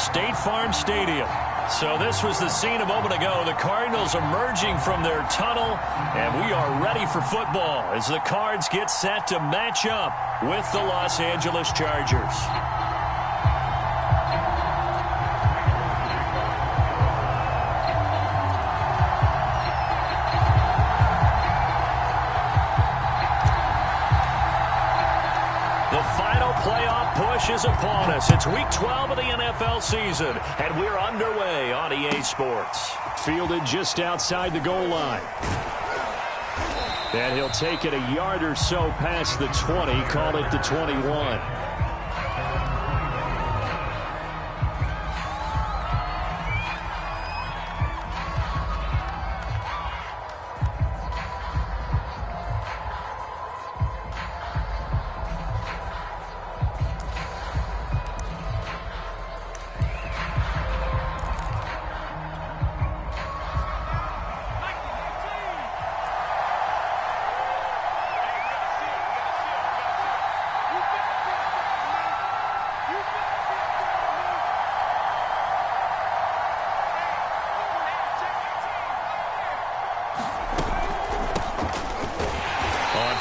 State Farm Stadium. So this was the scene a moment ago. The Cardinals emerging from their tunnel, and we are ready for football as the Cards get set to match up with the Los Angeles Chargers. Playoff push is upon us. It's Week 12 of the NFL season, and we're underway on EA Sports. Fielded just outside the goal line. And he'll take it a yard or so past the 20, call it the 21.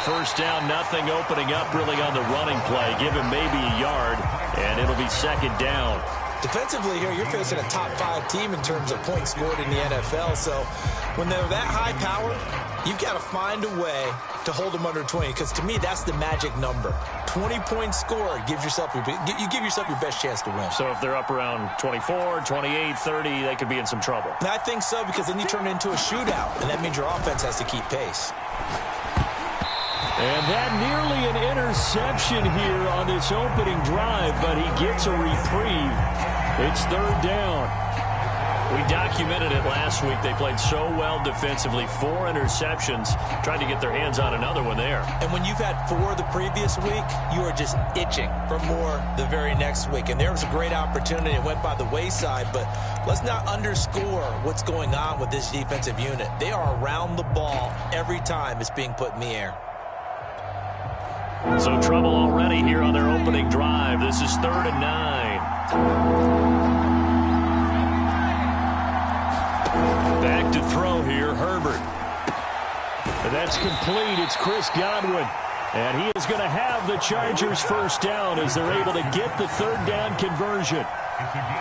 First down, nothing, opening up really on the running play. Give him maybe a yard, and it'll be second down. Defensively here, you're facing a top 5 team in terms of points scored in the NFL. So when they're that high powered, you've got to find a way to hold them under 20, because to me, that's the magic number. 20 points scored gives yourself you give yourself your best chance to win. So if they're up around 24, 28, 30, they could be in some trouble. And I think so, because then you turn it into a shootout, and that means your offense has to keep pace. And that nearly an interception here on this opening drive, but he gets a reprieve. It's third down. We documented it last week. They played so well defensively. 4 interceptions. Tried to get their hands on another one there. And when you've had 4 the previous week, you are just itching for more the very next week. And there was a great opportunity. It went by the wayside, but let's not underscore what's going on with this defensive unit. They are around the ball every time it's being put in the air. So trouble already here on their opening drive. This is 3rd and 9. Back to throw here, Herbert. And that's complete. It's Chris Godwin. And he is going to have the Chargers first down as they're able to get the third down conversion.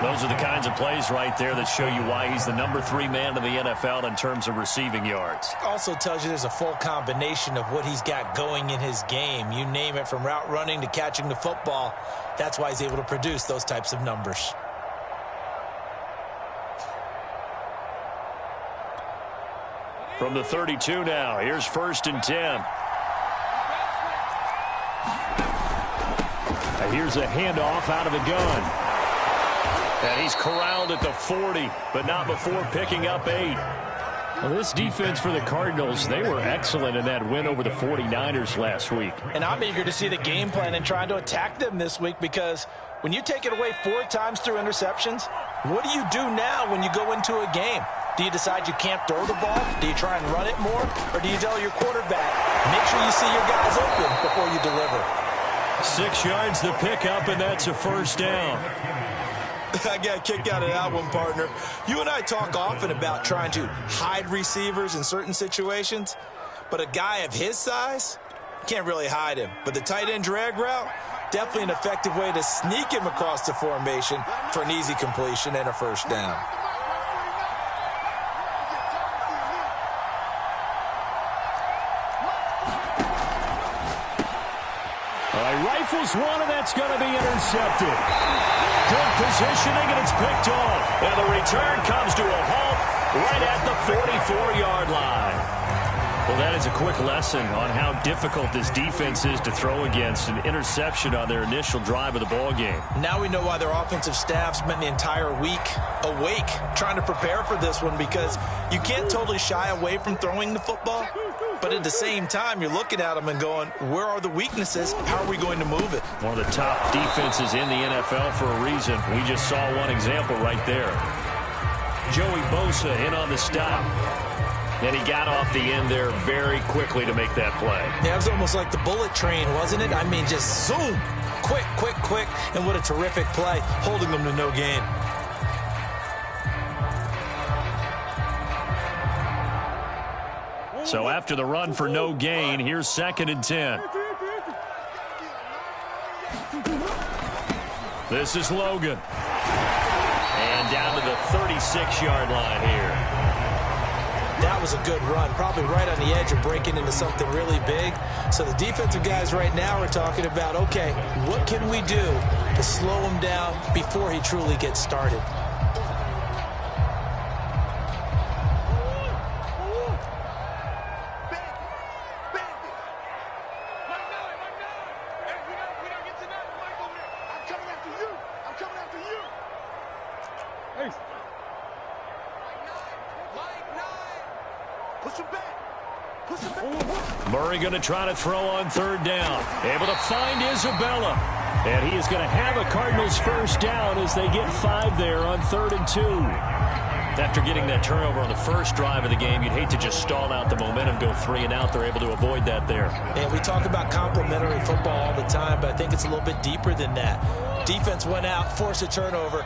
Those are the kinds of plays right there that show you why he's the number 3 man in the NFL in terms of receiving yards. Also tells you there's a full combination of what he's got going in his game. You name it, from route running to catching the football. That's why he's able to produce those types of numbers. From the 32 now, here's 1st and 10. Here's a handoff out of the gun. And he's corralled at the 40, but not before picking up 8. Well, this defense for the Cardinals, they were excellent in that win over the 49ers last week. And I'm eager to see the game plan and trying to attack them this week, because when you take it away 4 times through interceptions, what do you do now when you go into a game? Do you decide you can't throw the ball? Do you try and run it more? Or do you tell your quarterback, make sure you see your guys open before you deliver? 6 yards the pickup, and that's a first down. I got a kick out of that one, partner. You and I talk often about trying to hide receivers in certain situations, but a guy of his size, can't really hide him. But the tight end drag route, definitely an effective way to sneak him across the formation for an easy completion and a first down. Rifles one, and that's going to be intercepted. Good positioning, and it's picked off. And the return comes to a halt right at the 44-yard line. Well, that is a quick lesson on how difficult this defense is to throw against. An interception on their initial drive of the ball game. Now we know why their offensive staff spent the entire week awake trying to prepare for this one, because you can't totally shy away from throwing the football. But at the same time, you're looking at them and going, where are the weaknesses? How are we going to move it? One of the top defenses in the NFL for a reason. We just saw one example right there. Joey Bosa in on the stop. And he got off the end there very quickly to make that play. Yeah, it was almost like the bullet train, wasn't it? I mean, just zoom. Quick, quick, quick. And what a terrific play, holding them to no gain. So after the run for no gain, here's 2nd and 10. This is Logan. And down to the 36-yard line here. That was a good run, probably right on the edge of breaking into something really big. So the defensive guys right now are talking about, okay, what can we do to slow him down before he truly gets started? Murray going to try to throw on 3rd down. Able to find Isabella. And he is going to have a Cardinals first down as they get 5 there on 3rd and 2. After getting that turnover on the first drive of the game, you'd hate to just stall out the momentum, go 3 and out. They're able to avoid that there. And we talk about complementary football all the time, but I think it's a little bit deeper than that. Defense went out, forced a turnover,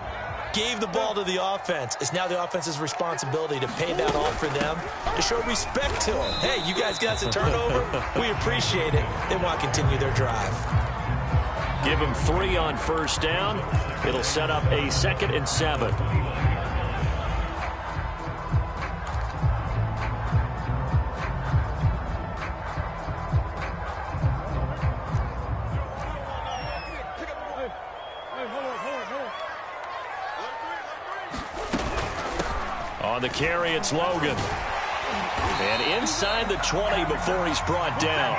gave the ball to the offense. It's now the offense's responsibility to pay that off for them, to show respect to them. Hey, you guys got the turnover. We appreciate it. They want to continue their drive. Give them 3 on first down. It'll set up a 2nd and 7. On the carry, it's Logan. And inside the 20 before he's brought down.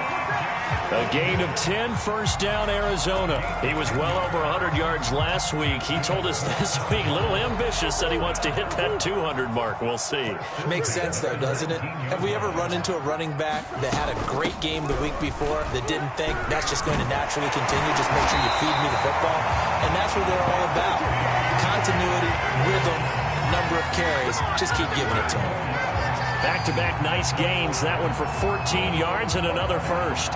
A gain of 10, first down, Arizona. He was well over 100 yards last week. He told us this week, a little ambitious, said he wants to hit that 200 mark. We'll see. Makes sense, though, doesn't it? Have we ever run into a running back that had a great game the week before that didn't think that's just going to naturally continue? Just make sure you feed me the football. And that's what they're all about. Continuity, rhythm, number of carries. Just keep giving it to him. Back-to-back nice gains. That one for 14 yards and another first.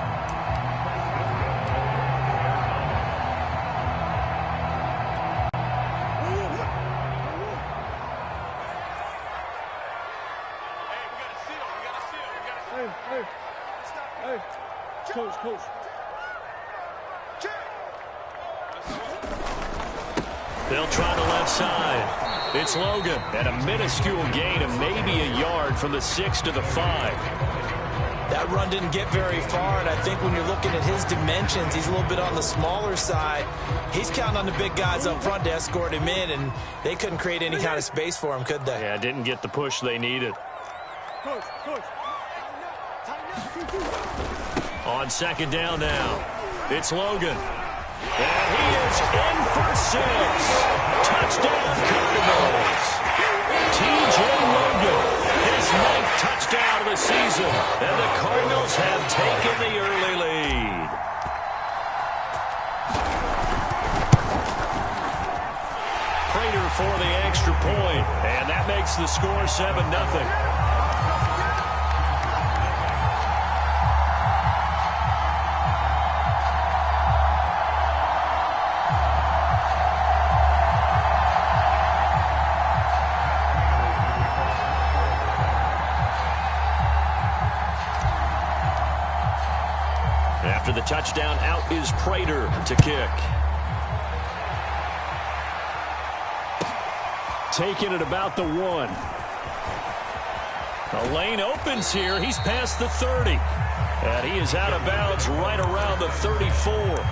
Coach. They'll try the left side. It's Logan at a minuscule gain of maybe a yard from the 6 to the 5. That run didn't get very far, and I think when you're looking at his dimensions, he's a little bit on the smaller side. He's counting on the big guys up front to escort him in, and they couldn't create any kind of space for him, could they? Yeah, didn't get the push they needed. Coach. On 2nd down now, it's Logan. And he is in for 6. Touchdown, Cardinals. T.J. Logan, his 9th touchdown of the season. And the Cardinals have taken the early lead. Prater for the extra point. And that makes the score 7-0. After the touchdown, out is Prater to kick. Taking it about the 1. The lane opens here. He's past the 30. And he is out of bounds right around the 34.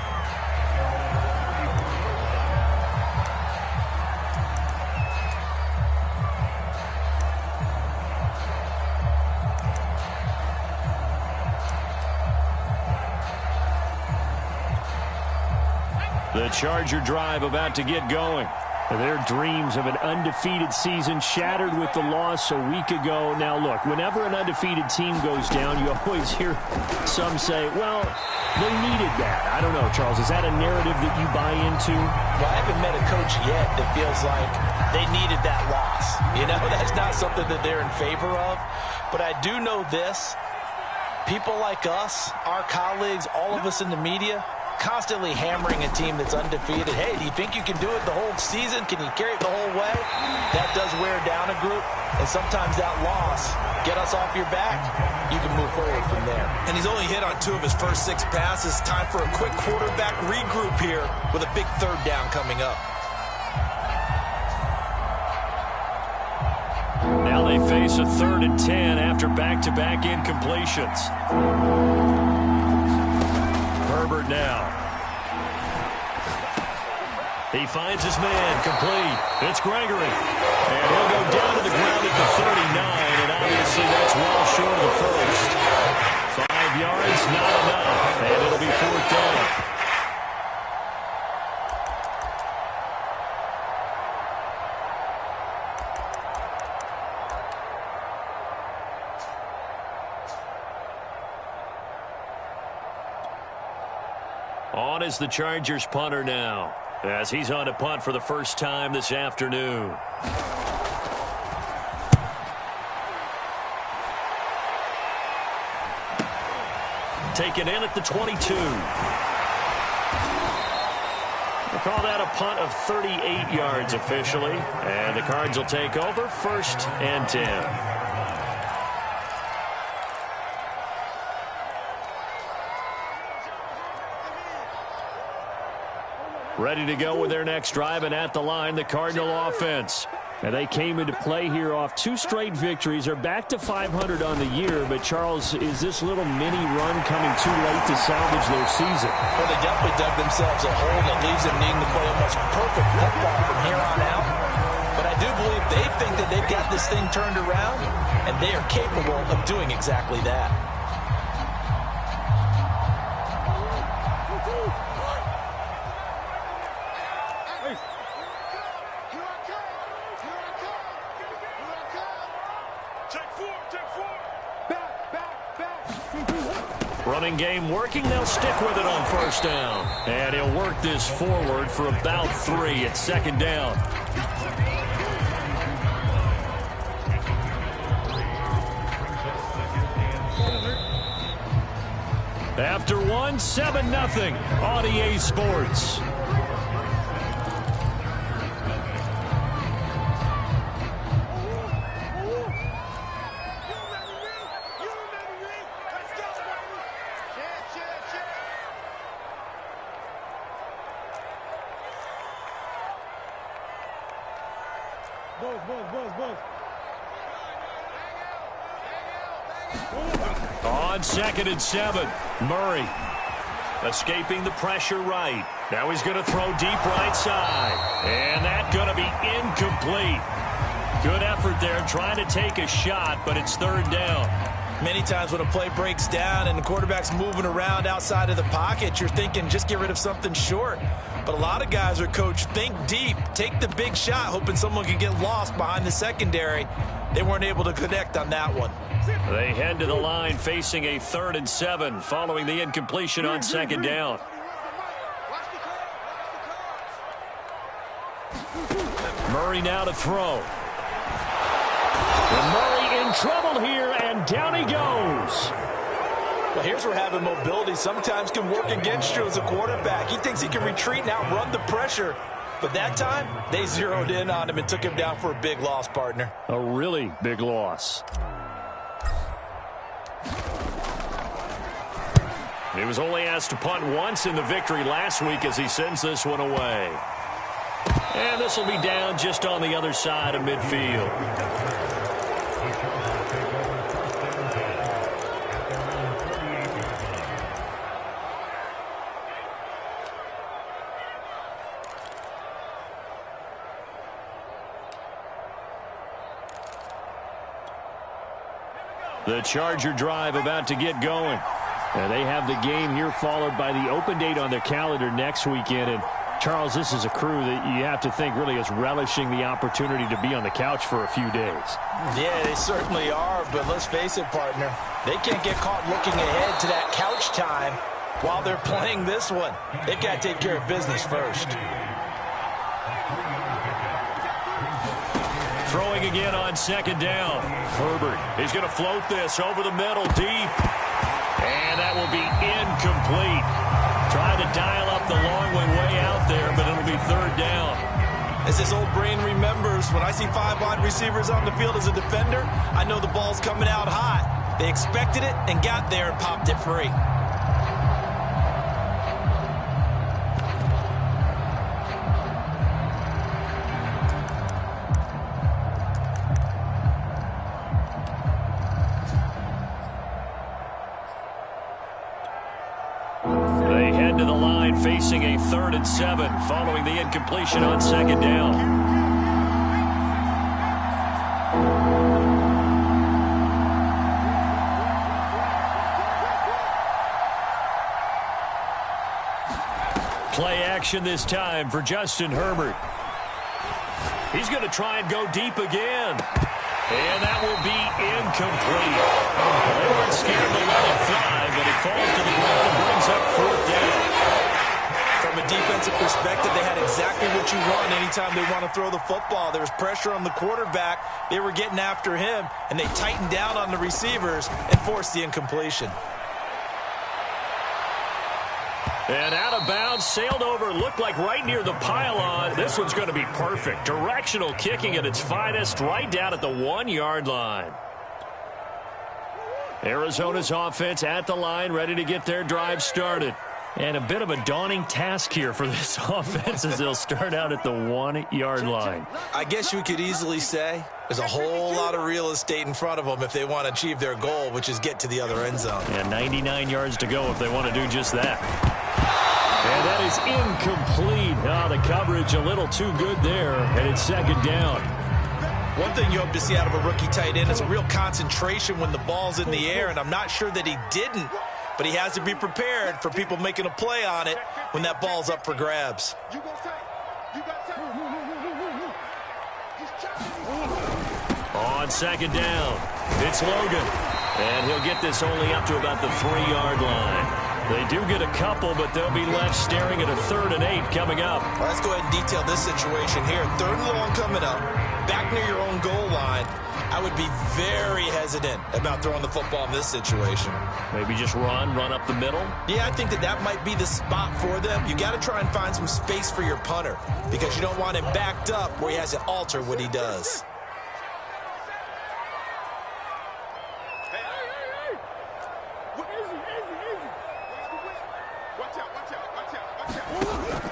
The Charger drive about to get going. Their dreams of an undefeated season shattered with the loss a week ago. Now, look, whenever an undefeated team goes down, you always hear some say, well, they needed that. I don't know, Charles. Is that a narrative that you buy into? Well, I haven't met a coach yet that feels like they needed that loss. You know, that's not something that they're in favor of. But I do know this. People like us, our colleagues, all of us in the media, constantly hammering a team that's undefeated. Hey, do you think you can do it the whole season? Can you carry it the whole way? That does wear down a group, and sometimes that loss, get us off your back, you can move forward from there. And he's only hit on 2 of his first 6 passes. Time for a quick quarterback regroup here with a big 3rd down coming up. Now they face a 3rd and 10 after back-to-back incompletions. Herbert now. He finds his man, complete. It's Gregory. And he'll go down to the ground at the 39, and obviously that's well short of the first. 5 yards, not enough, and it'll be 4th down. On is the Chargers punter now, as he's on to punt for the first time this afternoon. Taken in at the 22. We'll call that a punt of 38 yards officially, and the Cards will take over 1st and 10. Ready to go with their next drive, and at the line, the Cardinal offense. And they came into play here off 2 straight victories. They're back to 500 on the year, but Charles, is this little mini run coming too late to salvage their season? Well, they definitely dug themselves a hole that leaves them needing to play almost perfect football from here on out. But I do believe they think that they've got this thing turned around, and they are capable of doing exactly that. Running game working. They'll stick with it on 1st down. And he'll work this forward for about 3 at 2nd down. After 1, 7-0 on EA Sports. On 2nd and 7, Murray escaping the pressure right. Now he's going to throw deep right side. And that's going to be incomplete. Good effort there trying to take a shot, but it's 3rd down. Many times when a play breaks down and the quarterback's moving around outside of the pocket, you're thinking just get rid of something short. But a lot of guys are coached, think deep, take the big shot, hoping someone can get lost behind the secondary. They weren't able to connect on that one. They head to the line facing a 3rd and 7 following the incompletion on 2nd down. Murray now to throw. And Murray in trouble here, and down he goes. Well, here's where having mobility sometimes can work against you as a quarterback. He thinks he can retreat and outrun the pressure. But that time, they zeroed in on him and took him down for a big loss, partner. A really big loss. He was only asked to punt once in the victory last week as he sends this one away. And this will be down just on the other side of midfield. The Charger drive about to get going. And they have the game here followed by the open date on their calendar next weekend. And Charles, this is a crew that you have to think really is relishing the opportunity to be on the couch for a few days. Yeah, they certainly are, but let's face it, partner. They can't get caught looking ahead to that couch time while they're playing this one. They've got to take care of business first. Throwing again on 2nd down. Herbert, he's going to float this over the middle deep. And that will be incomplete. Trying to dial up the long way out there, but it'll be third down. As his old brain remembers, when I see 5 wide receivers on the field as a defender, I know the ball's coming out hot. They expected it and got there and popped it free. They head to the line facing a 3rd and 7 following the incompletion on 2nd down. Play action this time for Justin Herbert. He's going to try and go deep again. And that will be incomplete. They weren't scared to let it fly, but it falls to the ground and brings up 4th down. From a defensive perspective, they had exactly what you want anytime they want to throw the football. There was pressure on the quarterback. They were getting after him, and they tightened down on the receivers and forced the incompletion. And out of bounds, sailed over, looked like right near the pylon. This one's going to be perfect. Directional kicking at its finest, right down at the 1-yard line. Arizona's offense at the line, ready to get their drive started. And a bit of a daunting task here for this offense as they'll start out at the 1-yard line. I guess you could easily say there's a whole lot of real estate in front of them if they want to achieve their goal, which is get to the other end zone. And 99 yards to go if they want to do just that. And that is incomplete. Oh, the coverage a little too good there, and it's 2nd down. One thing you hope to see out of a rookie tight end is a real concentration when the ball's in the air, and I'm not sure that he didn't, but he has to be prepared for people making a play on it when that ball's up for grabs. On 2nd down, it's Logan, and he'll get this only up to about the 3-yard line. They do get a couple, but they'll be left staring at a 3rd and 8 coming up. Well, let's go ahead and detail this situation here. 3rd and long coming up, back near your own goal line. I would be very hesitant about throwing the football in this situation. Maybe just run up the middle? Yeah, I think that might be the spot for them. You got to try and find some space for your punter because you don't want him backed up where he has to alter what he does.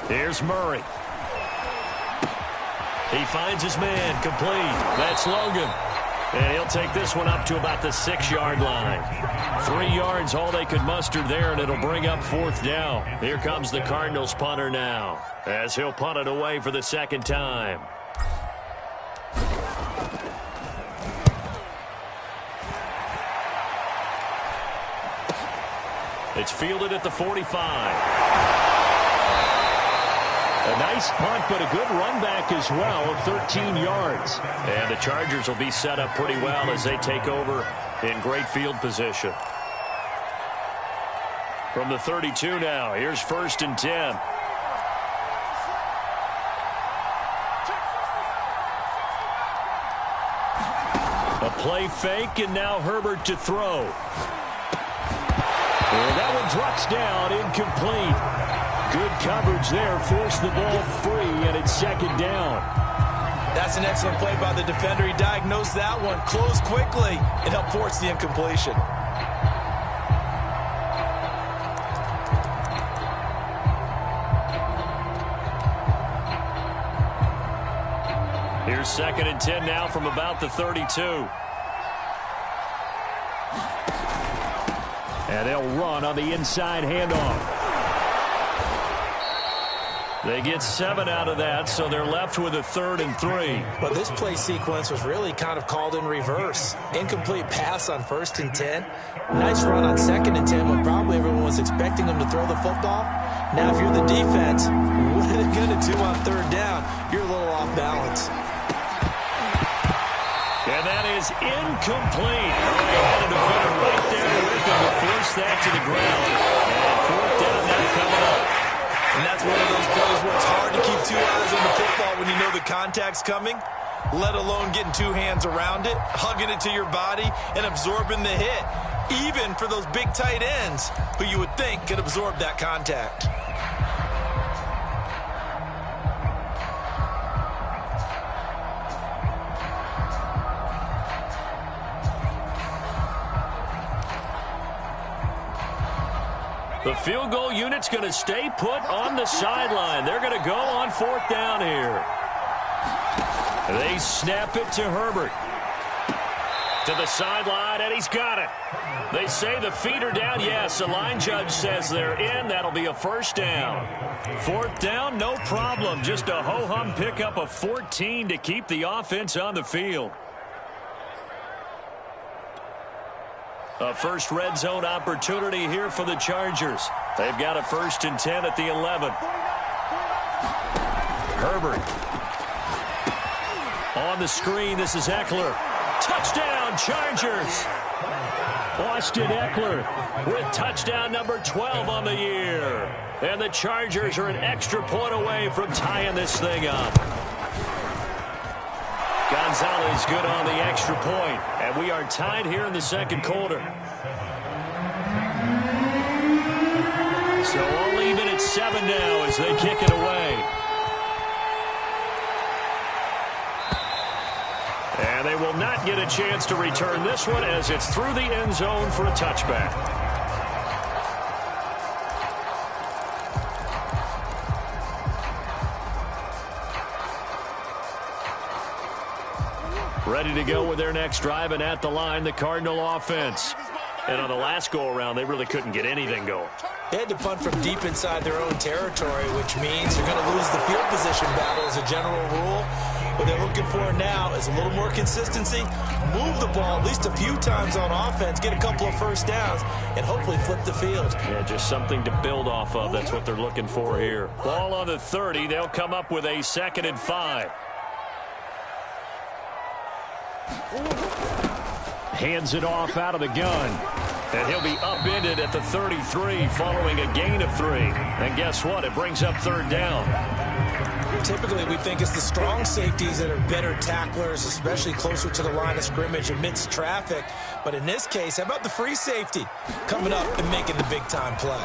Here's Murray. He finds his man, complete. That's Logan. And he'll take this one up to about the 6-yard line. 3 yards, all they could muster there, and it'll bring up 4th down. Here comes the Cardinals punter now, as he'll punt it away for the 2nd time. It's fielded at the 45. A nice punt, but a good run back as well of 13 yards. And the Chargers will be set up pretty well as they take over in great field position. From the 32 now, here's 1st and 10. A play fake, and now Herbert to throw. And that one drops down, incomplete. Good coverage there, forced the ball free, and it's 2nd down. That's an excellent play by the defender. He diagnosed that one, closed quickly, and helped force the incompletion. Here's 2nd and 10 now from about the 32. And they'll run on the inside handoff. They get 7 out of that, so they're left with a 3rd and 3. Well, this play sequence was really kind of called in reverse. Incomplete pass on 1st and 10. Nice run on 2nd and 10 when probably everyone was expecting them to throw the football. Now, if you're the defense, what are they going to do on 3rd down? You're a little off balance. And that is incomplete. They had a defender right there with them to force that to the ground. And 4th down now coming up. And that's one of those plays where it's hard to keep 2 eyes on the football when you know the contact's coming, let alone getting 2 hands around it, hugging it to your body, and absorbing the hit. even for those big tight ends who you would think could absorb that contact. The field goal unit's going to stay put on the sideline. They're going to go on 4th down here. They snap it to Herbert. To the sideline, and he's got it. They say the feet are down. Yes, the line judge says they're in. That'll be a 1st down. 4th down, no problem. Just a ho-hum pickup of 14 to keep the offense on the field. A first red zone opportunity here for the Chargers. They've got a 1st and 10 at the 11. Herbert. On the screen, this is Eckler. Touchdown, Chargers. Austin Eckler with touchdown number 12 on the year. And the Chargers are an extra point away from tying this thing up. Gonzalez good on the extra point, and we are tied here in the 2nd quarter. So all even at 7 now as they kick it away. And they will not get a chance to return this one as it's through the end zone for a touchback. Ready to go with their next drive, and at the line, the Cardinal offense. And on the last go-around, they really couldn't get anything going. They had to punt from deep inside their own territory, which means you're going to lose the field position battle as a general rule. What they're looking for now is a little more consistency, move the ball at least a few times on offense, get a couple of 1st downs, and hopefully flip the field. Yeah, just something to build off of. That's what they're looking for here. Ball on the 30. They'll come up with a 2nd and 5. Hands it off out of the gun. And he'll be upended at the 33 following a gain of 3. And guess what? It brings up 3rd down. Typically, we think it's the strong safeties that are better tacklers, especially closer to the line of scrimmage amidst traffic. But in this case, how about the free safety coming up and making the big-time play?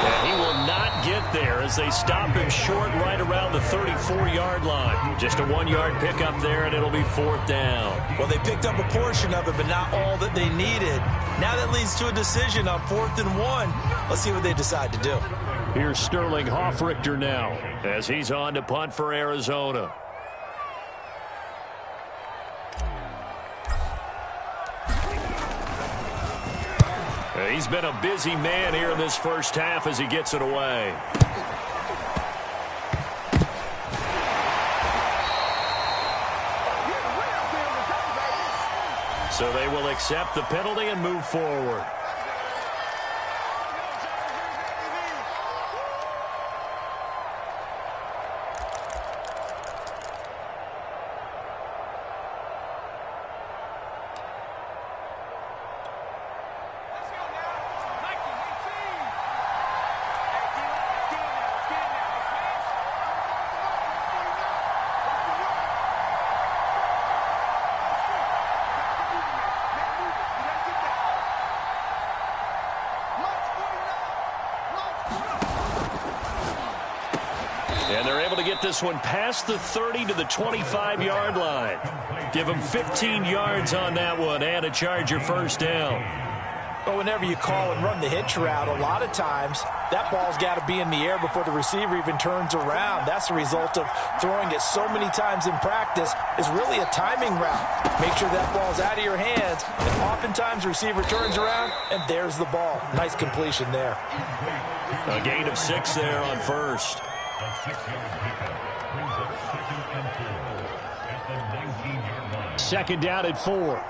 And he will not get there as they stop him short right around the 34-yard line. Just a 1-yard pickup there, and it'll be 4th down. Well, they picked up a portion of it, but not all that they needed. Now that leads to a decision on 4th and 1. Let's see what they decide to do. Here's Sterling Hoffrichter now as he's on to punt for Arizona. He's been a busy man here in this 1st half as he gets it away. So they will accept the penalty and move forward. And they're able to get this one past the 30 to the 25-yard line. Give them 15 yards on that one and a Charger 1st down. But whenever you call and run the hitch route, a lot of times that ball's got to be in the air before the receiver even turns around. That's the result of throwing it so many times in practice. Is really a timing route. Make sure that ball's out of your hands, and oftentimes the receiver turns around, and there's the ball. Nice completion there. A gain of 6 there on 1st. Second down at 4.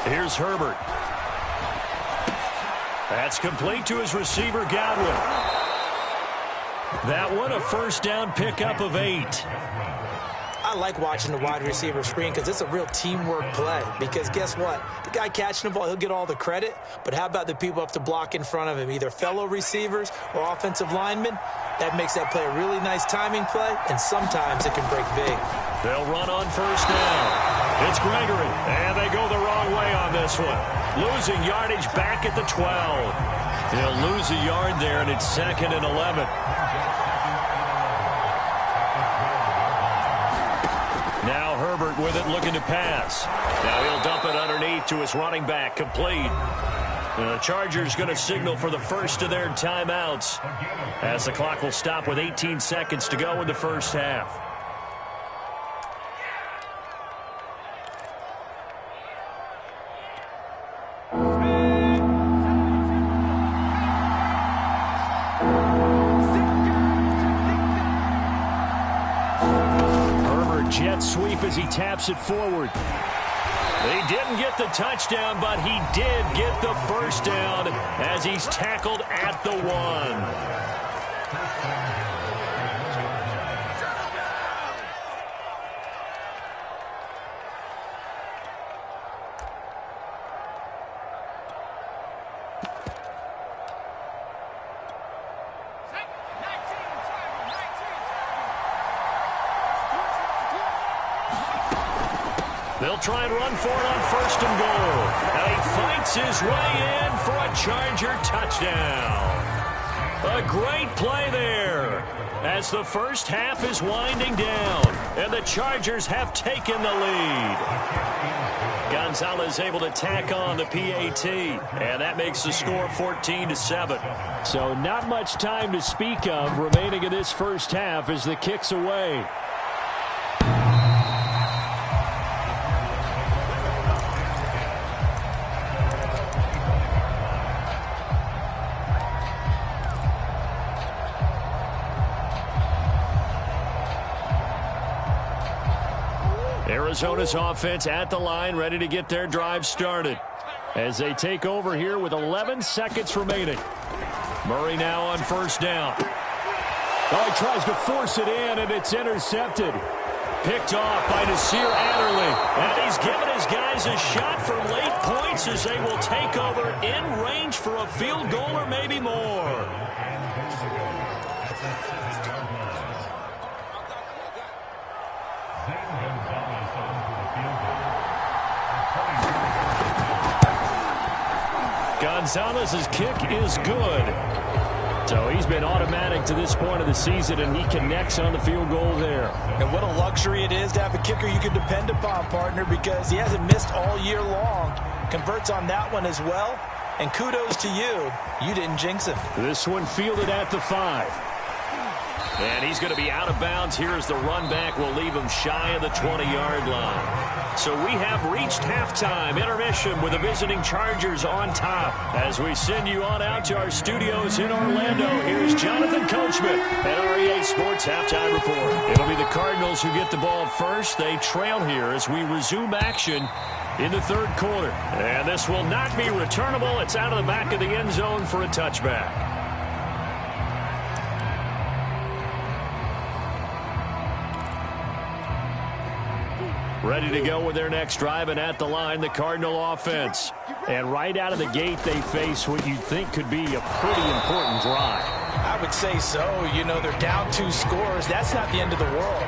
Here's Herbert. That's complete to his receiver, Godwin. That one a 1st down pickup of 8. I like watching the wide receiver screen because it's a real teamwork play. Because guess what? The guy catching the ball, he'll get all the credit. But how about the people up to block in front of him, either fellow receivers or offensive linemen? That makes that play a really nice timing play, and sometimes it can break big. They'll run on first down. It's Gregory, and they go the wrong way on this one. Losing yardage back at the 12. He'll lose a yard there, and it's 2nd and 11. Now Herbert with it, looking to pass. Now he'll dump it underneath to his running back, complete. The Chargers going to signal for the first of their timeouts as the clock will stop with 18 seconds to go in the first half. Herbert jet sweep as he taps it forward. He didn't get the touchdown, but he did get the first down as he's tackled at the 1. They'll try and run for it on 1st and goal. And he fights his way in for a Charger touchdown. A great play there as the first half is winding down. And the Chargers have taken the lead. Gonzalez able to tack on the PAT. And that makes the score 14-7. So not much time to speak of remaining in this first half as the kick's away. Arizona's offense at the line, ready to get their drive started as they take over here with 11 seconds remaining. Murray now on first down. Oh, he tries to force it in, and it's intercepted. Picked off by Nasir Adderley. And he's given his guys a shot for late points as they will take over in range for a field goal or maybe more. Gonzalez's kick is good. So he's been automatic to this point of the season, and he connects on the field goal there. And what a luxury it is to have a kicker you can depend upon, partner, because he hasn't missed all year long. Converts on that one as well. And kudos to you. You didn't jinx him. This one fielded at the 5. And he's going to be out of bounds here as the run back will leave him shy of the 20-yard line. So we have reached halftime intermission with the visiting Chargers on top. As we send you on out to our studios in Orlando, here's Jonathan Coachman at REA Sports Halftime Report. It'll be the Cardinals who get the ball first. They trail here as we resume action in the third quarter. And this will not be returnable. It's out of the back of the end zone for a touchback. Ready to go with their next drive, and at the line, the Cardinal offense. And right out of the gate, they face what you'd think could be a pretty important drive. I would say so. You know, they're down 2 scores. That's not the end of the world.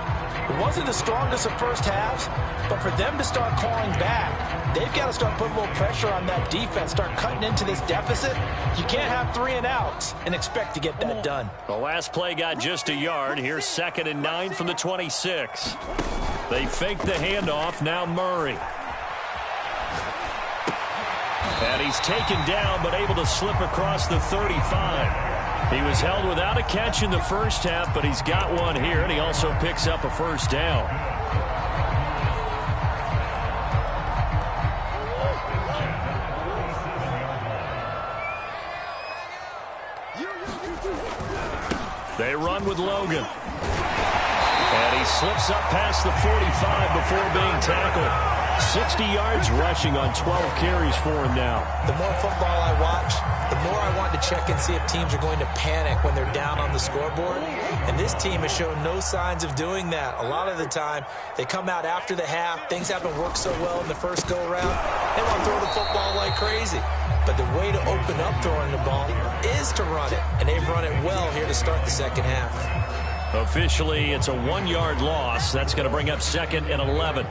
It wasn't the strongest of first halves, but for them to start clawing back, they've got to start putting a little pressure on that defense, start cutting into this deficit. You can't have 3 and outs and expect to get that done. The last play got just a yard. Here's 2nd and 9 from the 26. They fake the handoff. Now Murray. And he's taken down, but able to slip across the 35. He was held without a catch in the first half, but he's got one here, and he also picks up a first down. They run with Logan. And He slips up past the 45 before being tackled. 60 yards rushing on 12 carries for him now. The more football I watch, the more I want to check and see if teams are going to panic when they're down on the scoreboard. And this team has shown no signs of doing that. A lot of the time, they come out after the half. Things haven't worked so well in the first go-around. They want to throw the football like crazy. But the way to open up throwing the ball is to run it. And they've run it well here to start the second half. Officially, it's a 1-yard loss. That's going to bring up 2nd and 11.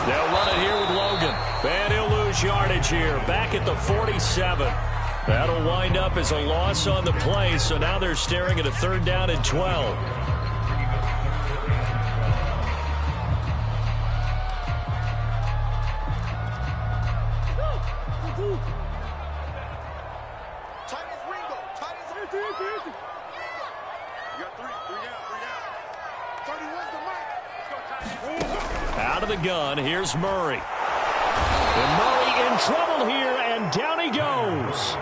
They'll run it here with Logan. And he'll lose yardage here. Back at the 47. That'll wind up as a loss on the play. So now they're staring at a 3rd down and 12. Out of the gun, here's Murray. And Murray in trouble here, and down he goes.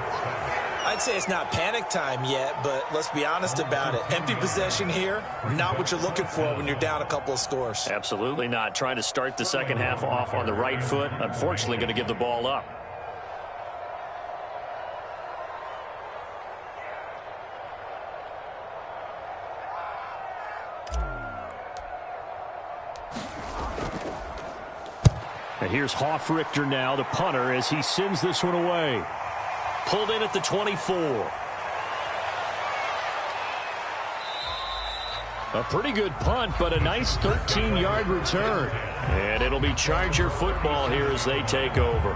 I'd say it's not panic time yet, but let's be honest about it. Empty possession here, not what you're looking for when you're down a couple of scores. Absolutely not. Trying to start the second half off on the right foot. Unfortunately, going to give the ball up. And here's Hofrichter now, the punter, as he sends this one away. Pulled in at the 24. A pretty good punt, but a nice 13-yard return. And it'll be Charger football here as they take over.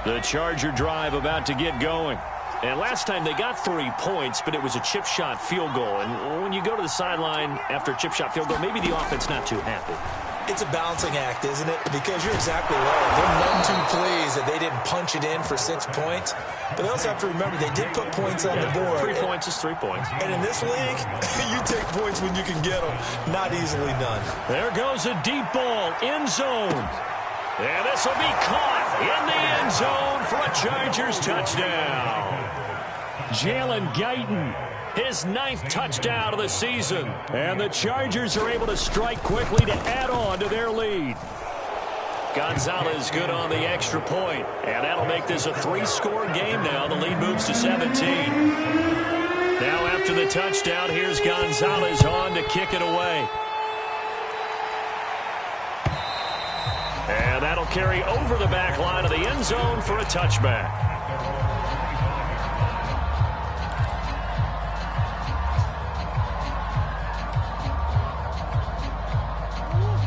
The Charger drive about to get going. And last time they got 3 points, but it was a chip shot field goal. And when you go to the sideline after a chip shot field goal, maybe the offense not too happy. It's a balancing act, isn't it? Because you're exactly right. They're none too pleased that they didn't punch it in for 6 points. But they also have to remember they did put points on the board. 3 points is 3 points. And in this league, you take points when you can get them. Not easily done. There goes a deep ball, end zone. And this will be caught in the end zone for a Chargers touchdown. Jalen Guyton, his 9th touchdown of the season. And the Chargers are able to strike quickly to add on to their lead. Gonzalez good on the extra point. And that'll make this a 3-score game now. The lead moves to 17. Now after the touchdown, here's Gonzalez on to kick it away. And that'll carry over the back line of the end zone for a touchback.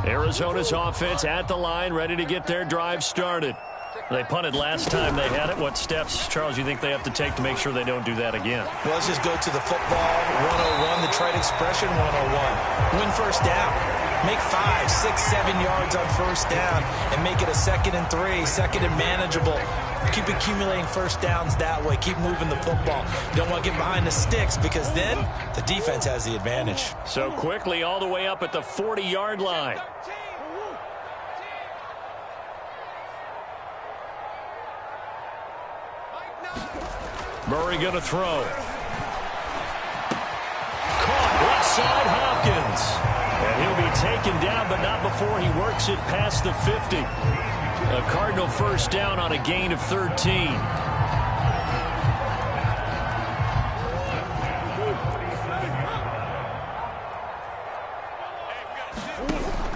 Arizona's offense at the line, ready to get their drive started. They punted last time they had it. What steps, Charles, you think they have to take to make sure they don't do that again? Well, let's just go to the football 101, the trite expression 101. Win first down. Make 5, 6, 7 yards on first down and make it a 2nd and 3, 2nd and manageable. Keep accumulating first downs that way. Keep moving the football. You don't want to get behind the sticks because then the defense has the advantage. So quickly all the way up at the 40-yard line. Murray going to throw. Caught left side, Hopkins. And he'll be taken down, but not before he works it past the 50. A Cardinal first down on a gain of 13.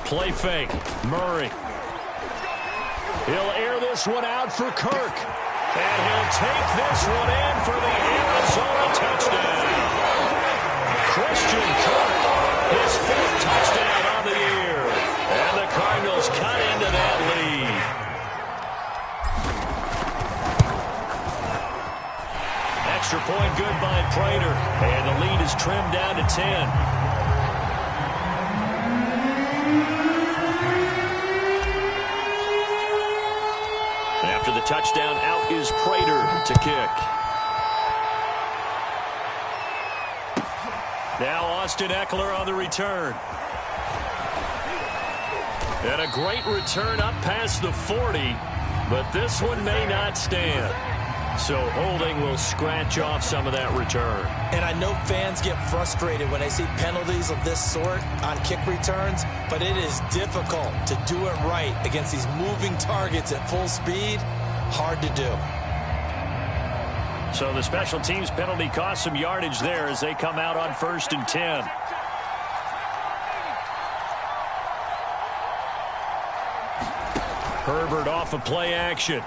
Play fake. Murray. He'll air this one out for Kirk. And he'll take this one in for the Arizona touchdown. Christian Kirk, his 4th touchdown on the year. And the Cardinals cut into that lead. Extra point good by Prater. And the lead is trimmed down to 10. After the touchdown, out is Prater to kick. Now Austin Eckler on the return. And a great return up past the 40, but this one may not stand. So holding will scratch off some of that return. And I know fans get frustrated when they see penalties of this sort on kick returns, but it is difficult to do it right against these moving targets at full speed. Hard to do. So the special teams penalty cost some yardage there as they come out on 1st and 10. Herbert off of play action.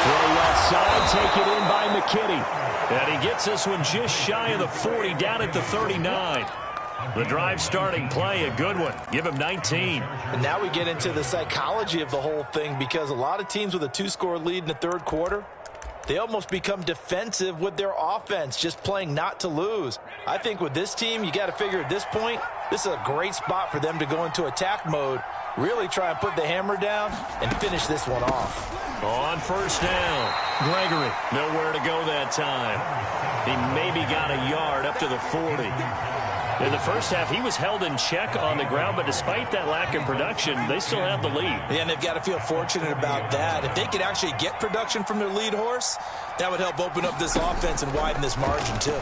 Throw left side, take it in by McKinney. And he gets this one just shy of the 40, down at the 39. The drive starting play, a good one. Give him 19. And now we get into the psychology of the whole thing, because a lot of teams with a 2-score lead in the third quarter, they almost become defensive with their offense, just playing not to lose. I think with this team, you got to figure at this point, this is a great spot for them to go into attack mode, really try and put the hammer down and finish this one off. On 1st down, Gregory nowhere to go that time. He maybe got a yard up to the 40. In the first half, he was held in check on the ground, but despite that lack of production, they still have the lead. Yeah, and they've got to feel fortunate about that. If they could actually get production from their lead horse, that would help open up this offense and widen this margin too.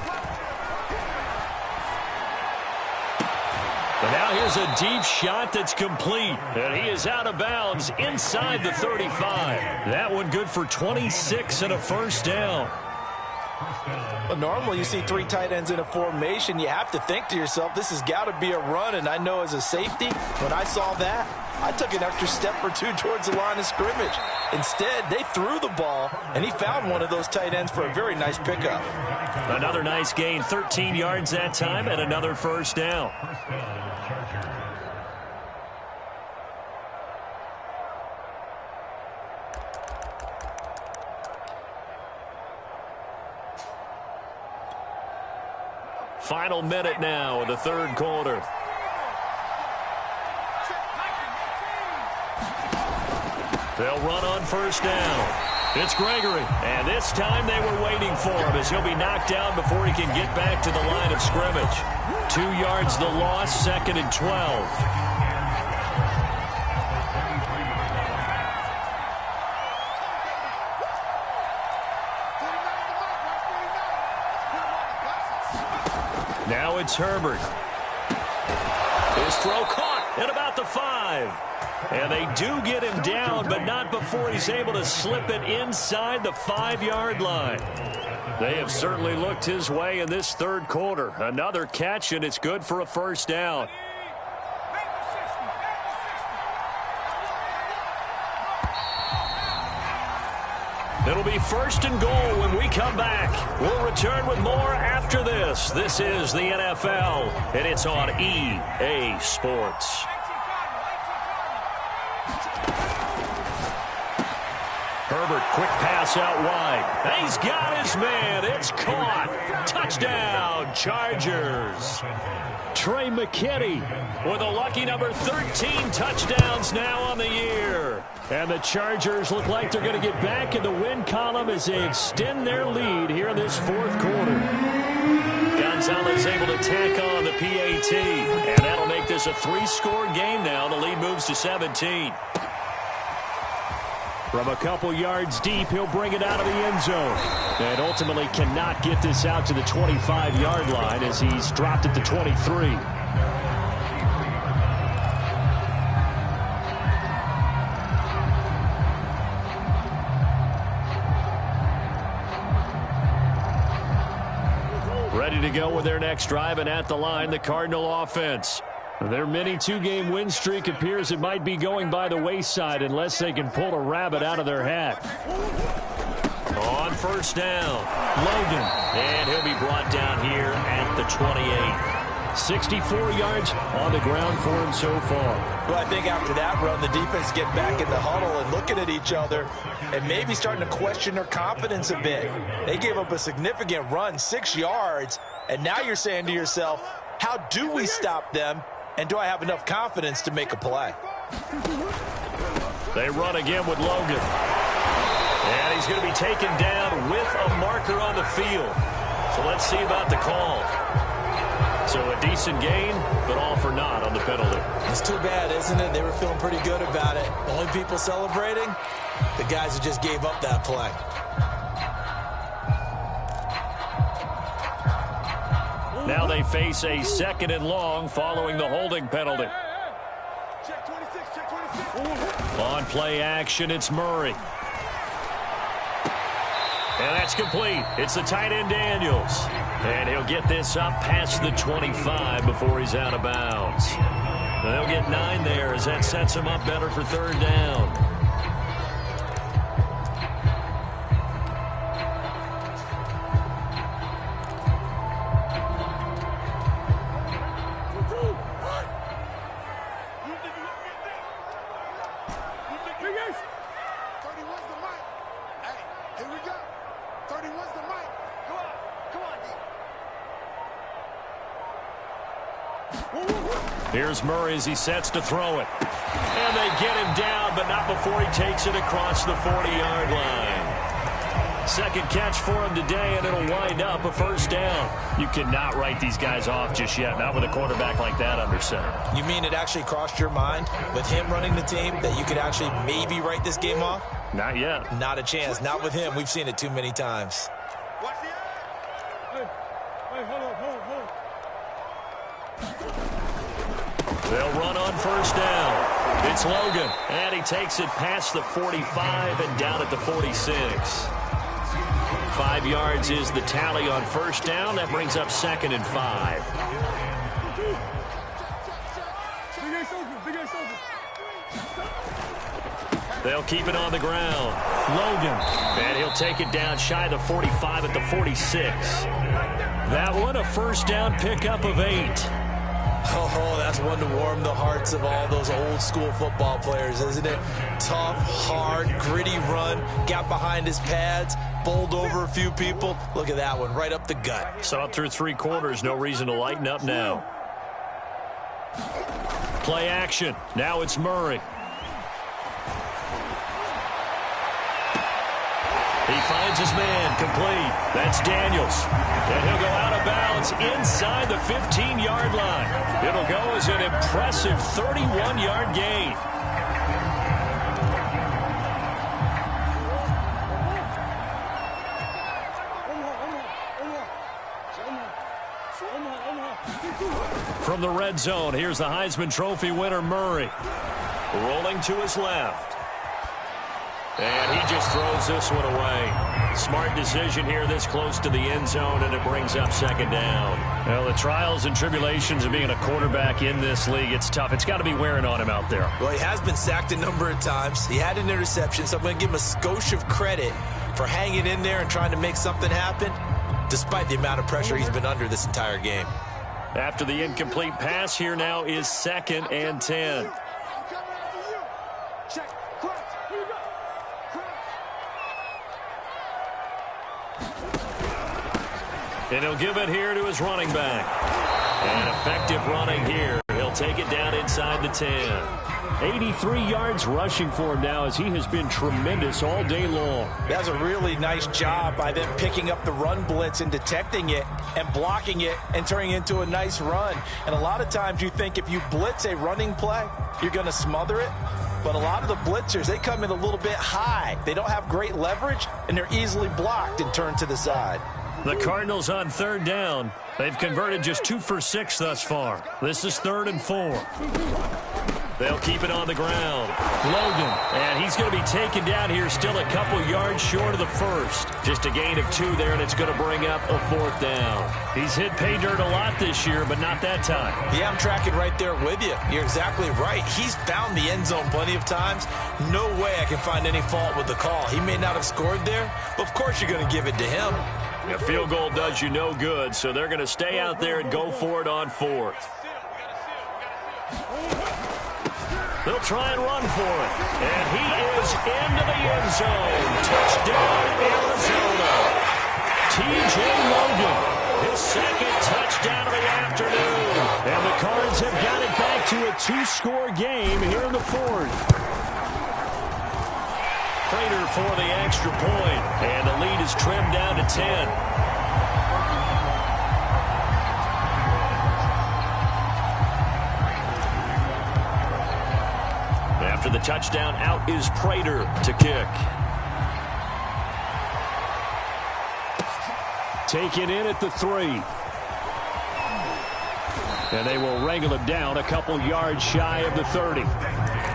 But now here's a deep shot that's complete. And he is out of bounds inside the 35. That one good for 26 and a 1st down. Well, normally you see 3 tight ends in a formation. You have to think to yourself, this has got to be a run. And I know as a safety, when I saw that, I took an extra step or 2 towards the line of scrimmage. Instead, they threw the ball, and he found one of those tight ends for a very nice pickup. Another nice gain, 13 yards that time, and another 1st down. Final minute now of the third quarter. They'll run on 1st down. It's Gregory. And this time they were waiting for him as he'll be knocked down before he can get back to the line of scrimmage. 2 yards the loss, 2nd and 12. Now it's Herbert. His throw caught at about the 5. And they do get him down, but not before he's able to slip it inside the 5-yard line. They have certainly looked his way in this third quarter. Another catch, and it's good for a 1st down. It'll be 1st and goal when we come back. We'll return with more after this. This is the NFL, and it's on EA Sports. Herbert, quick pass out wide. He's got his man. It's caught. Touchdown, Chargers. Trey McKinney with a lucky number 13 touchdowns now on the year. And the Chargers look like they're going to get back in the win column as they extend their lead here in this fourth quarter. Gonzalez able to tack on the PAT. And that'll make this a 3-score game now. The lead moves to 17. From a couple yards deep, he'll bring it out of the end zone. And ultimately cannot get this out to the 25-yard line as he's dropped at the 23. Ready to go with their next drive, and at the line, the Cardinal offense. Their mini 2-game win streak appears it might be going by the wayside unless they can pull a rabbit out of their hat. On 1st down, Logan. And he'll be brought down here at the 28. 64 yards on the ground for him so far. Well, I think after that run, the defense get back in the huddle and looking at each other and maybe starting to question their confidence a bit. They gave up a significant run, 6 yards, and now you're saying to yourself, how do we stop them? And do I have enough confidence to make a play? They run again with Logan. And he's going to be taken down with a marker on the field. So let's see about the call. So a decent gain, but all for naught on the penalty. It's too bad, isn't it? They were feeling pretty good about it. The only people celebrating, the guys who just gave up that play. Now they face a 2nd and long following the holding penalty. Check 26, check 26. On play action, it's Murray. And that's complete. It's the tight end Daniels. And he'll get this up past the 25 before he's out of bounds. And they'll get 9 there as that sets him up better for 3rd down. Here's Murray as he sets to throw it. And they get him down, but not before he takes it across the 40-yard line. 2nd catch for him today, and it'll wind up a 1st down. You cannot write these guys off just yet, not with a quarterback like that under center. You mean it actually crossed your mind with him running the team that you could actually maybe write this game off? Not yet. Not a chance. Not with him. We've seen it too many times. Watch the eye. Hey, hold on. They'll run on 1st down. It's Logan, and he takes it past the 45 and down at the 46. 5 yards is the tally on 1st down. That brings up 2nd and 5. Big ass open. They'll keep it on the ground. Logan, and he'll take it down shy of the 45 at the 46. That one a 1st down pickup of 8. Oh, that's one to warm the hearts of all those old school football players, isn't it? Tough, hard, gritty run, got behind his pads, bowled over a few people. Look at that one, right up the gut. Saw it through 3 quarters, no reason to lighten up now. Play action, now it's Murray. He finds his man, complete. That's Daniels. And he'll go out of bounds inside the 15-yard line. It'll go as an impressive 31-yard gain. From the red zone, here's the Heisman Trophy winner, Murray. Rolling to his left. And he just throws this one away. Smart decision here this close to the end zone, and it brings up 2nd down. Well, the trials and tribulations of being a quarterback in this league, it's tough. It's got to be wearing on him out there. Well, he has been sacked a number of times. He had an interception, so I'm going to give him a skosh of credit for hanging in there and trying to make something happen, despite the amount of pressure he's been under this entire game. After the incomplete pass, here now is 2nd and 10. And he'll give it here to his running back. And effective running here. He'll take it down inside the 10. 83 yards rushing for him now as he has been tremendous all day long. That's a really nice job by them picking up the run blitz and detecting it and blocking it and turning it into a nice run. And a lot of times you think if you blitz a running play, you're going to smother it. But a lot of the blitzers, they come in a little bit high. They don't have great leverage, and they're easily blocked and turned to the side. The Cardinals on 3rd down. They've converted just 2 for 6 thus far. This is 3rd and 4. They'll keep it on the ground. Logan, and he's going to be taken down here still a couple yards short of the 1st. Just a gain of 2 there, and it's going to bring up a 4th down. He's hit pay dirt a lot this year, but not that time. Yeah, I'm tracking right there with you. You're exactly right. He's found the end zone plenty of times. No way I can find any fault with the call. He may not have scored there, but of course you're going to give it to him. A field goal does you no good, so they're going to stay out there and go for it on 4th. They'll try and run for it. And he is into the end zone. Touchdown, Arizona. T.J. Logan, his 2nd touchdown of the afternoon. And the Cards have got it back to a 2-score game here in the 4th. Prater for the extra point, and the lead is trimmed down to 10. the touchdown. Out is Prater to kick. Taken in at the 3. And they will wrangle him down a couple yards shy of the 30.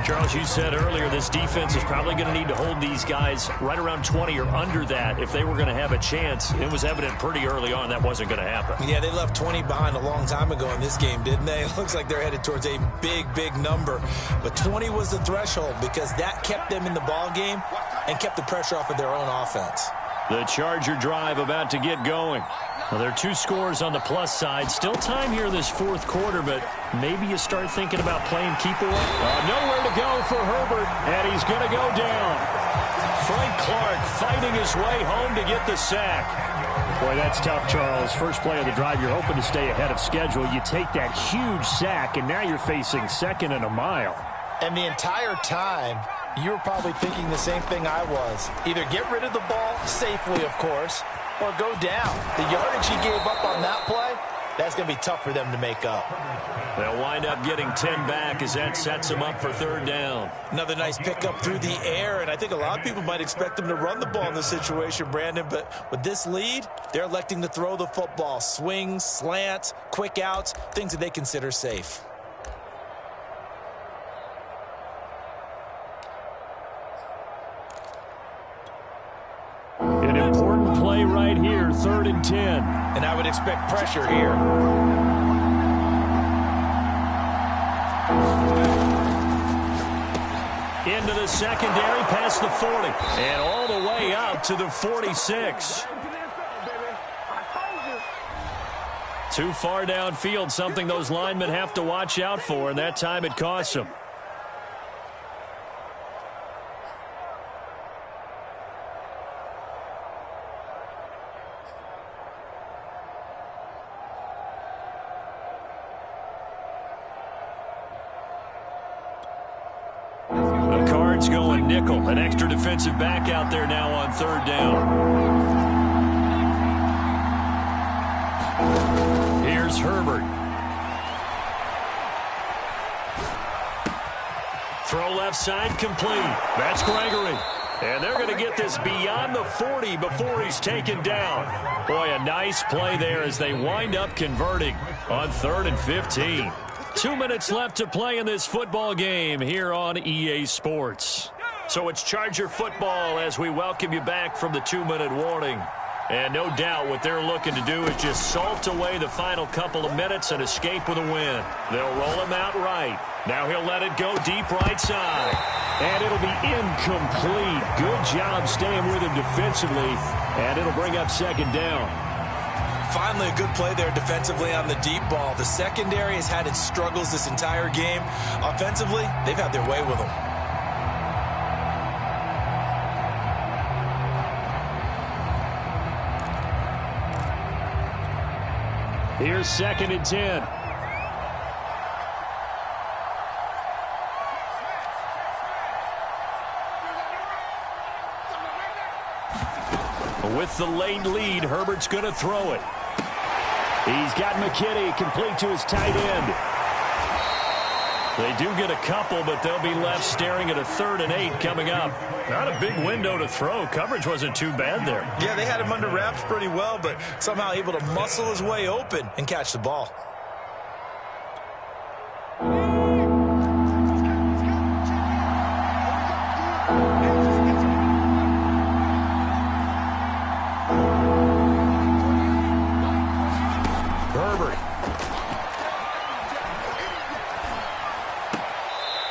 Charles, you said earlier this defense is probably going to need to hold these guys right around 20 or under that if they were going to have a chance. It was evident pretty early on that wasn't going to happen. Yeah, they left 20 behind a long time ago in this game, didn't they? It looks like they're headed towards a big, big number. But 20 was the threshold because that kept them in the ball game and kept the pressure off of their own offense. The Charger drive about to get going. Well, there are 2 scores on the plus side. Still time here this fourth quarter, but maybe you start thinking about playing keep away. Nowhere to go for Herbert, and he's going to go down. Frank Clark fighting his way home to get the sack. Boy, that's tough, Charles. First play of the drive, you're hoping to stay ahead of schedule. You take that huge sack, and now you're facing second and a mile. And the entire time, you were probably thinking the same thing I was. Either get rid of the ball safely, of course, or go down. The yardage he gave up on that play, that's going to be tough for them to make up. They'll wind up getting 10 back as that sets them up for third down. Another nice pickup through the air, and I think a lot of people might expect them to run the ball in this situation, Brandon, but with this lead, they're electing to throw the football. Swings, slants, quick outs, things that they consider safe. An important play right here, 3rd and 10. And I would expect pressure here. Into the secondary, past the 40. And all the way up to the 46. Too far downfield, something those linemen have to watch out for, and that time it costs them. Going nickel, an extra defensive back out there now on 3rd down. Here's Herbert. Throw left side complete. That's Gregory. And they're going to get this beyond the 40 before he's taken down. Boy, a nice play there as they wind up converting on 3rd and 15. 2 minutes left to play in this football game here on EA Sports. So it's Charger football as we welcome you back from the 2-minute warning. And no doubt what they're looking to do is just salt away the final couple of minutes and escape with a win. They'll roll him out right. Now he'll let it go deep right side. And it'll be incomplete. Good job staying with him defensively. And it'll bring up 2nd down. Finally, a good play there defensively on the deep ball. The secondary has had its struggles this entire game. Offensively, they've had their way with them. Here's 2nd and 10. With the late lead, Herbert's going to throw it. He's got McKinney complete to his tight end. They do get a couple, but they'll be left staring at a 3rd and 8 coming up. Not a big window to throw. Coverage wasn't too bad there. Yeah, they had him under wraps pretty well, but somehow able to muscle his way open and catch the ball.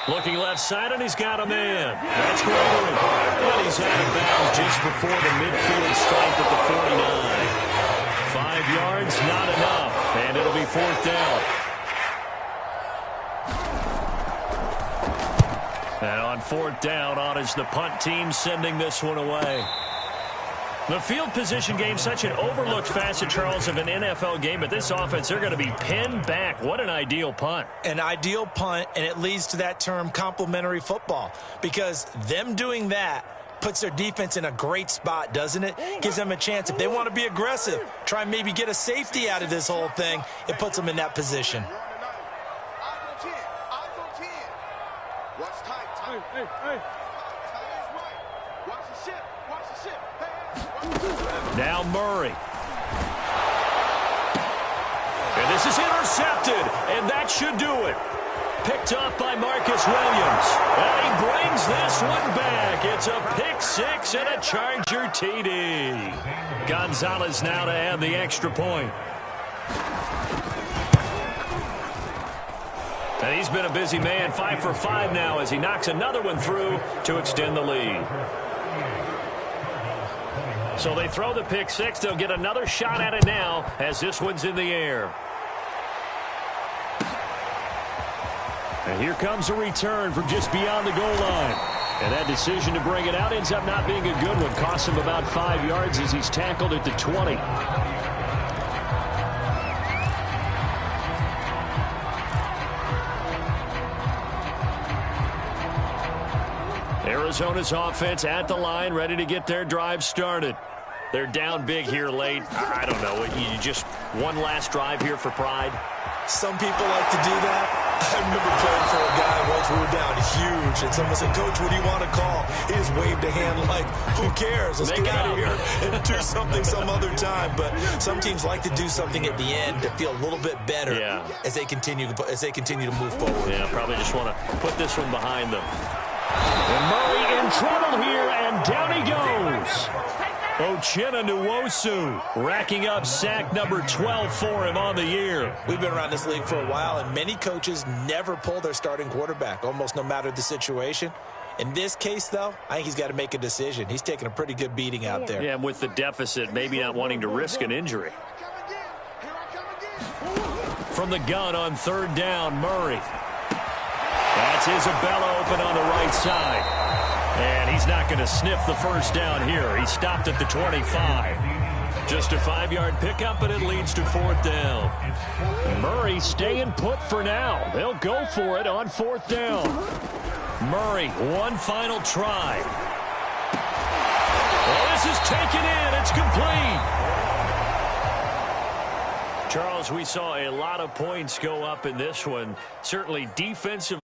Looking left side, and he's got a man. That's Gregory. And he's out of bounds just before the midfield stripe at the 49. 5 yards, not enough, and it'll be 4th down. And on 4th down, on is the punt team sending this one away. The field position game, such an overlooked facet, Charles, of an NFL game. But this offense, they're going to be pinned back. What an ideal punt. An ideal punt, and it leads to that term complementary football. Because them doing that puts their defense in a great spot, doesn't it? Gives them a chance. If they want to be aggressive, try and maybe get a safety out of this whole thing, it puts them in that position. Hey, hey. Now Murray. And this is intercepted, and that should do it. Picked up by Marcus Williams. And he brings this one back. It's a pick six and a Charger TD. Gonzalez now to add the extra point. And he's been a busy man, 5 for 5 now as he knocks another one through to extend the lead. So they throw the pick six. They'll get another shot at it now as this one's in the air. And here comes a return from just beyond the goal line. And that decision to bring it out ends up not being a good one. Costs him about 5 yards as he's tackled at the 20. Arizona's offense at the line, ready to get their drive started. They're down big here late. I don't know. You just one last drive here for pride? Some people like to do that. I remember playing for a guy once we were down huge, and someone said, "Coach, what do you want to call?" He just waved a hand like, "Who cares? Let's get out of here and do something some other time." But some teams like to do something at the end to feel a little bit better as they continue to move forward. Yeah, probably just want to put this one behind them. And Murray in trouble here, and down he goes. Uchenna Nwosu racking up sack number 12 for him on the year. We've been around this league for a while, and many coaches never pull their starting quarterback, almost no matter the situation. In this case, though, I think he's got to make a decision. He's taking a pretty good beating out there. Yeah, with the deficit, maybe not wanting to risk an injury. From the gun on third down, Murray. That's Isabella open on the right side. And he's not going to sniff the first down here. He stopped at the 25. Just a 5-yard pickup, and it leads to fourth down. Murray staying put for now. They'll go for it on fourth down. Murray, one final try. Well, this is taken in. It's complete. Charles, we saw a lot of points go up in this one. Certainly defensive.